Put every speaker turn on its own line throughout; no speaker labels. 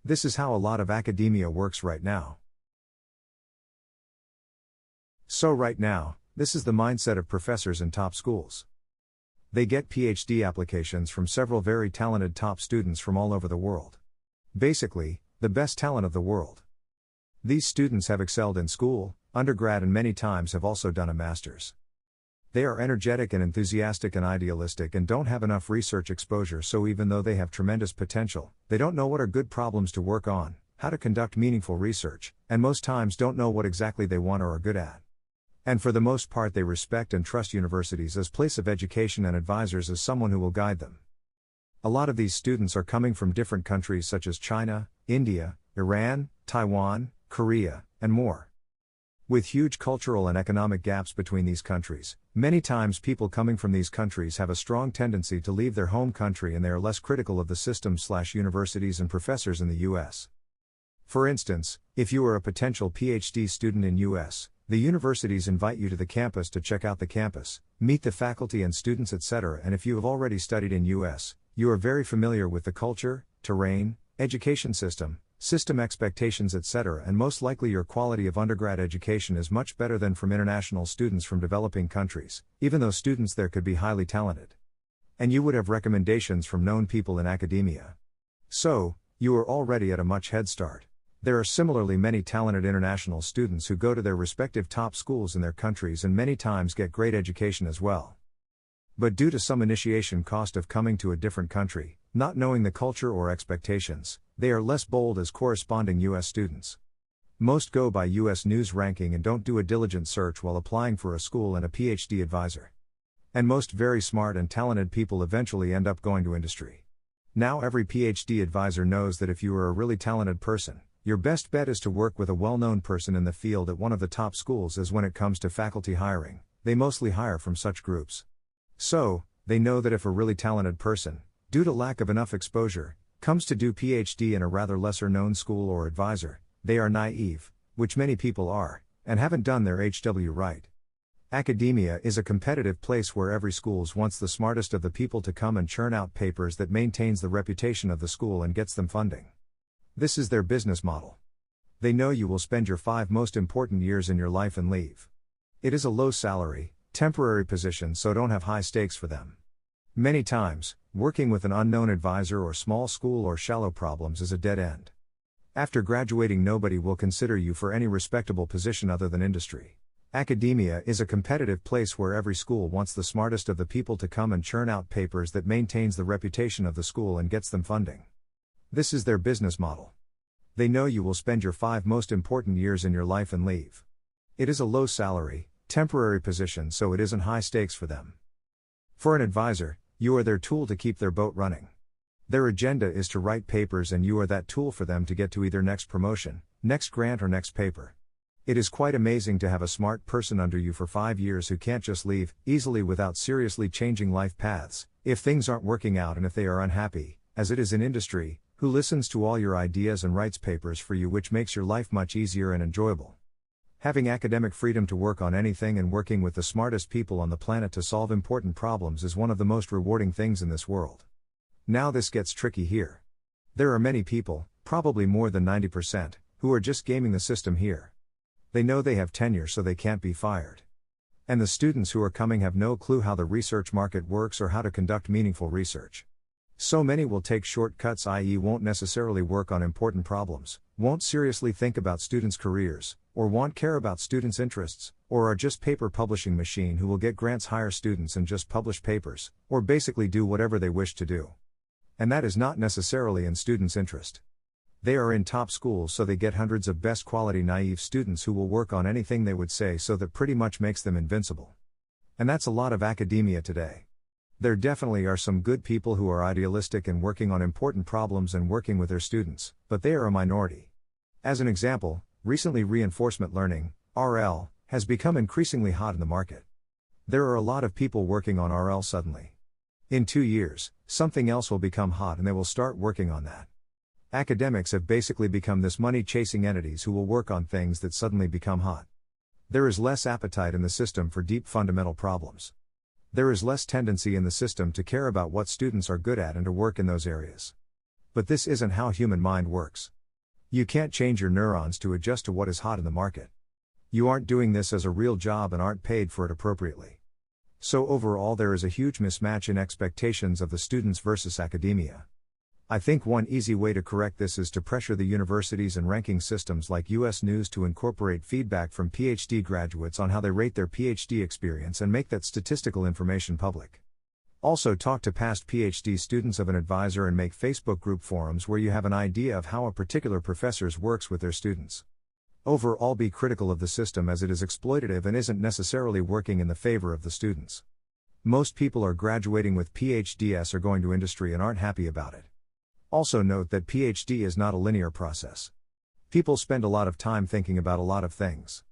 This is how a lot of academia works right now. So right now, this is the mindset of professors in top schools. They get PhD applications from several very talented top students from all over the world. Basically, the best talent of the world. These students have excelled in school, undergrad, and many times have also done a master's. They are energetic and enthusiastic and idealistic and don't have enough research exposure, so even though they have tremendous potential, they don't know what are good problems to work on, how to conduct meaningful research, and most times don't know what exactly they want or are good at. And for the most part they respect and trust universities as place of education and advisors as someone who will guide them. A lot of these students are coming from different countries such as China, India, Iran, Taiwan, Korea, and more. With huge cultural and economic gaps between these countries, many times people coming from these countries have a strong tendency to leave their home country and they are less critical of the system/universities and professors in the US. For instance, if you are a potential PhD student in US, the universities invite you to the campus to check out the campus, meet the faculty and students, etc. And if you have already studied in US, you are very familiar with the culture, terrain, education system expectations, etc. And most likely your quality of undergrad education is much better than from international students from developing countries, even though students there could be highly talented. And you would have recommendations from known people in academia. So, you are already at a much head start. There are similarly many talented international students who go to their respective top schools in their countries and many times get great education as well. But due to some initiation cost of coming to a different country, not knowing the culture or expectations, they are less bold as corresponding US students. Most go by US News ranking and don't do a diligent search while applying for a school and a PhD advisor. And most very smart and talented people eventually end up going to industry. Now every PhD advisor knows that if you are a really talented person, your best bet is to work with a well-known person in the field at one of the top schools, as when it comes to faculty hiring, they mostly hire from such groups. So, they know that if a really talented person, due to lack of enough exposure, comes to do PhD in a rather lesser-known school or advisor, they are naive, which many people are, and haven't done their HW right. Academia is a competitive place where every school wants the smartest of the people to come and churn out papers that maintains the reputation of the school and gets them funding. This is their business model. They know you will spend your 5 most important years in your life and leave. It is a low salary, temporary position, so don't have high stakes for them. Many times, working with an unknown advisor or small school or shallow problems is a dead end. After graduating, nobody will consider you for any respectable position other than industry. Academia is a competitive place where every school wants the smartest of the people to come and churn out papers that maintains the reputation of the school and gets them funding. This is their business model. They know you will spend your 5 most important years in your life and leave. It is a low salary, temporary position, so it isn't high stakes for them. For an advisor, you are their tool to keep their boat running. Their agenda is to write papers and you are that tool for them to get to either next promotion, next grant, or next paper. It is quite amazing to have a smart person under you for 5 years who can't just leave easily without seriously changing life paths, if things aren't working out and if they are unhappy, as it is in industry, who listens to all your ideas and writes papers for you, which makes your life much easier and enjoyable. Having academic freedom to work on anything and working with the smartest people on the planet to solve important problems is one of the most rewarding things in this world. Now this gets tricky here. There are many people, probably more than 90%, who are just gaming the system here. They know they have tenure so they can't be fired. And the students who are coming have no clue how the research market works or how to conduct meaningful research. So many will take shortcuts, i.e. won't necessarily work on important problems, won't seriously think about students' careers, or won't care about students' interests, or are just paper publishing machine who will get grants, hire students and just publish papers, or basically do whatever they wish to do. And that is not necessarily in students' interest. They are in top schools so they get hundreds of best quality naive students who will work on anything they would say, so that pretty much makes them invincible. And that's a lot of academia today. There definitely are some good people who are idealistic and working on important problems and working with their students, but they are a minority. As an example, recently reinforcement learning, RL, has become increasingly hot in the market. There are a lot of people working on RL suddenly. In 2 years, something else will become hot and they will start working on that. Academics have basically become this money-chasing entities who will work on things that suddenly become hot. There is less appetite in the system for deep fundamental problems. There is less tendency in the system to care about what students are good at and to work in those areas. But this isn't how human mind works. You can't change your neurons to adjust to what is hot in the market. You aren't doing this as a real job and aren't paid for it appropriately. So overall there is a huge mismatch in expectations of the students versus academia. I think one easy way to correct this is to pressure the universities and ranking systems like US News to incorporate feedback from PhD graduates on how they rate their PhD experience and make that statistical information public. Also talk to past PhD students of an advisor and make Facebook group forums where you have an idea of how a particular professor works with their students. Overall be critical of the system as it is exploitative and isn't necessarily working in the favor of the students. Most people are graduating with PhDs or going to industry and aren't happy about it. Also note that PhD is not a linear process. People spend a lot of time thinking about a lot of things.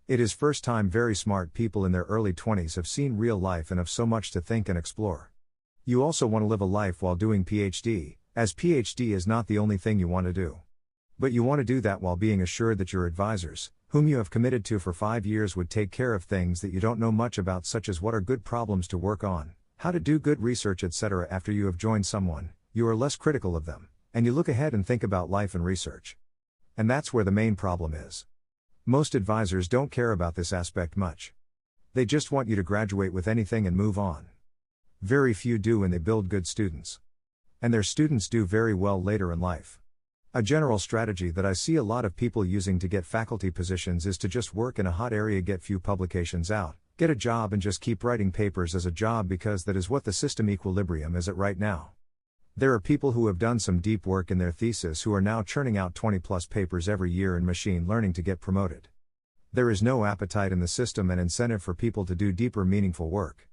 It is first time very smart people in their early 20s have seen real life and have so much to think and explore. You also want to live a life while doing PhD, as PhD is not the only thing you want to do. But you want to do that while being assured that your advisors, whom you have committed to for 5 years, would take care of things that you don't know much about, such as what are good problems to work on, how to do good research, etc. After you have joined someone, you are less critical of them, and you look ahead and think about life and research. And that's where the main problem is. Most advisors don't care about this aspect much. They just want you to graduate with anything and move on. Very few do, and they build good students. And their students do very well later in life. A general strategy that I see a lot of people using to get faculty positions is to just work in a hot area, get few publications out, get a job, and just keep writing papers as a job because that is what the system equilibrium is at right now. There are people who have done some deep work in their thesis who are now churning out 20+ papers every year in machine learning to get promoted. There is no appetite in the system and incentive for people to do deeper, meaningful work.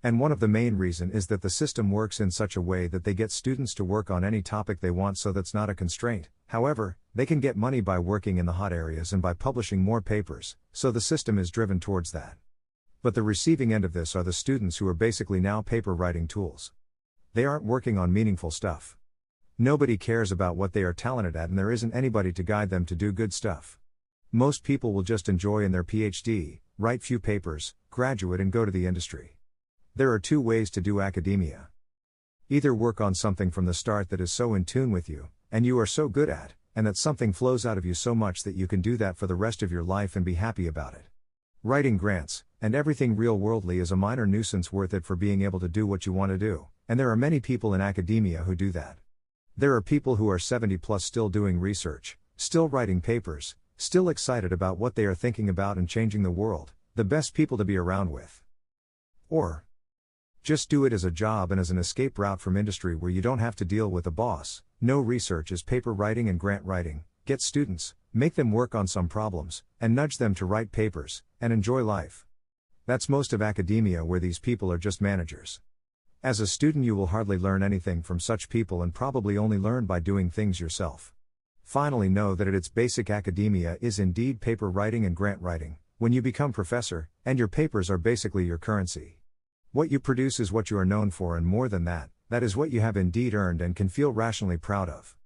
And one of the main reasons is that the system works in such a way that they get students to work on any topic they want, so that's not a constraint. However, they can get money by working in the hot areas and by publishing more papers, so the system is driven towards that. But the receiving end of this are the students who are basically now paper writing tools. They aren't working on meaningful stuff. Nobody cares about what they are talented at, and there isn't anybody to guide them to do good stuff. Most people will just enjoy in their PhD, write few papers, graduate, and go to the industry. There are two ways to do academia. Either work on something from the start that is so in tune with you, and you are so good at, and that something flows out of you so much that you can do that for the rest of your life and be happy about it. Writing grants, and everything real worldly is a minor nuisance worth it for being able to do what you want to do, and there are many people in academia who do that. There are people who are 70+ still doing research, still writing papers, still excited about what they are thinking about and changing the world, the best people to be around with. Or just do it as a job and as an escape route from industry where you don't have to deal with a boss. No research is paper writing and grant writing. Get students, make them work on some problems, and nudge them to write papers, and enjoy life. That's most of academia, where these people are just managers. As a student you will hardly learn anything from such people and probably only learn by doing things yourself. Finally, know that at its basic academia is indeed paper writing and grant writing, when you become professor, and your papers are basically your currency. What you produce is what you are known for, and more than that, that is what you have indeed earned and can feel rationally proud of.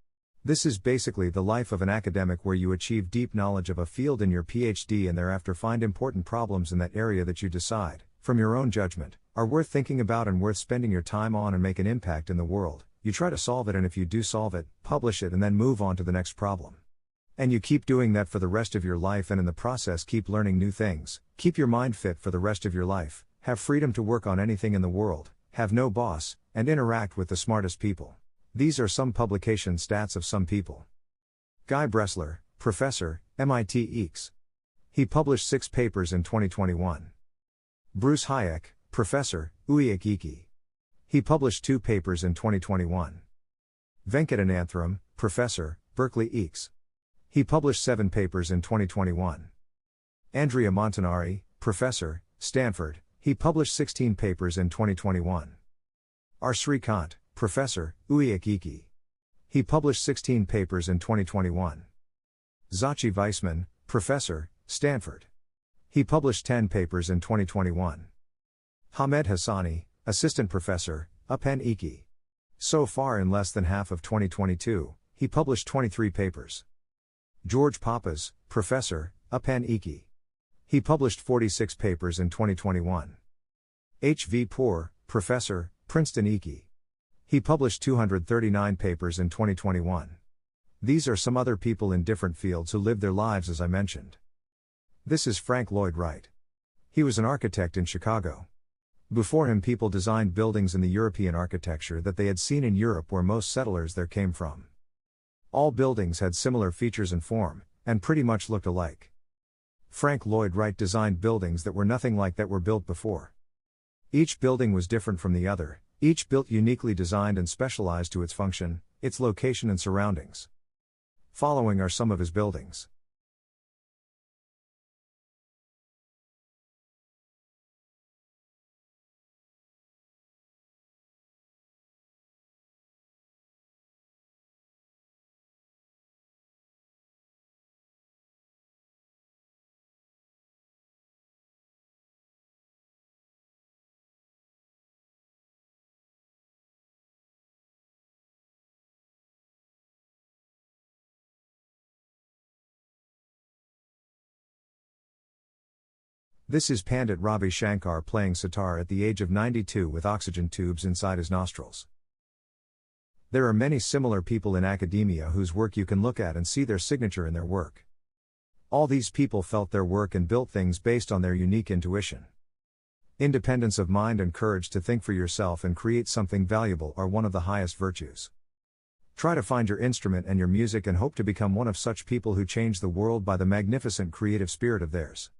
This is basically the life of an academic, where you achieve deep knowledge of a field in your PhD and thereafter find important problems in that area that you decide, from your own judgment, are worth thinking about and worth spending your time on and make an impact in the world. You try to solve it, and if you do solve it, publish it and then move on to the next problem. And you keep doing that for the rest of your life, and in the process keep learning new things, keep your mind fit for the rest of your life, have freedom to work on anything in the world, have no boss, and interact with the smartest people. These are some publication stats of some people. Guy Bressler, professor, MIT EECS. He published 6 papers in 2021. Bruce Hayek, professor, UIIC. He published 2 papers in 2021. Venkatanantharam, professor, Berkeley EECS. He published 7 papers in 2021. Andrea Montanari, professor, Stanford. He published 16 papers in 2021. R. Srikant, professor, UIIC. He published 16 papers in 2021. Zachi Weissman, professor, Stanford. He published 10 papers in 2021. Hamed Hassani, assistant professor, UPenn EECI. So far in less than half of 2022, he published 23 papers. George Papas, professor, UPenn EECI. He published 46 papers in 2021. H. V. Poor, professor, Princeton EECI. He published 239 papers in 2021. These are some other people in different fields who lived their lives as I mentioned. This is Frank Lloyd Wright. He was an architect in Chicago. Before him, people designed buildings in the European architecture that they had seen in Europe, where most settlers there came from. All buildings had similar features and form, and pretty much looked alike. Frank Lloyd Wright designed buildings that were nothing like that were built before. Each building was different from the other, each built uniquely designed and specialized to its function, its location and surroundings. Following are some of his buildings. This is Pandit Ravi Shankar playing sitar at the age of 92 with oxygen tubes inside his nostrils. There are many similar people in academia whose work you can look at and see their signature in their work. All these people felt their work and built things based on their unique intuition. Independence of mind and courage to think for yourself and create something valuable are one of the highest virtues. Try to find your instrument and your music and hope to become one of such people who change the world by the magnificent creative spirit of theirs.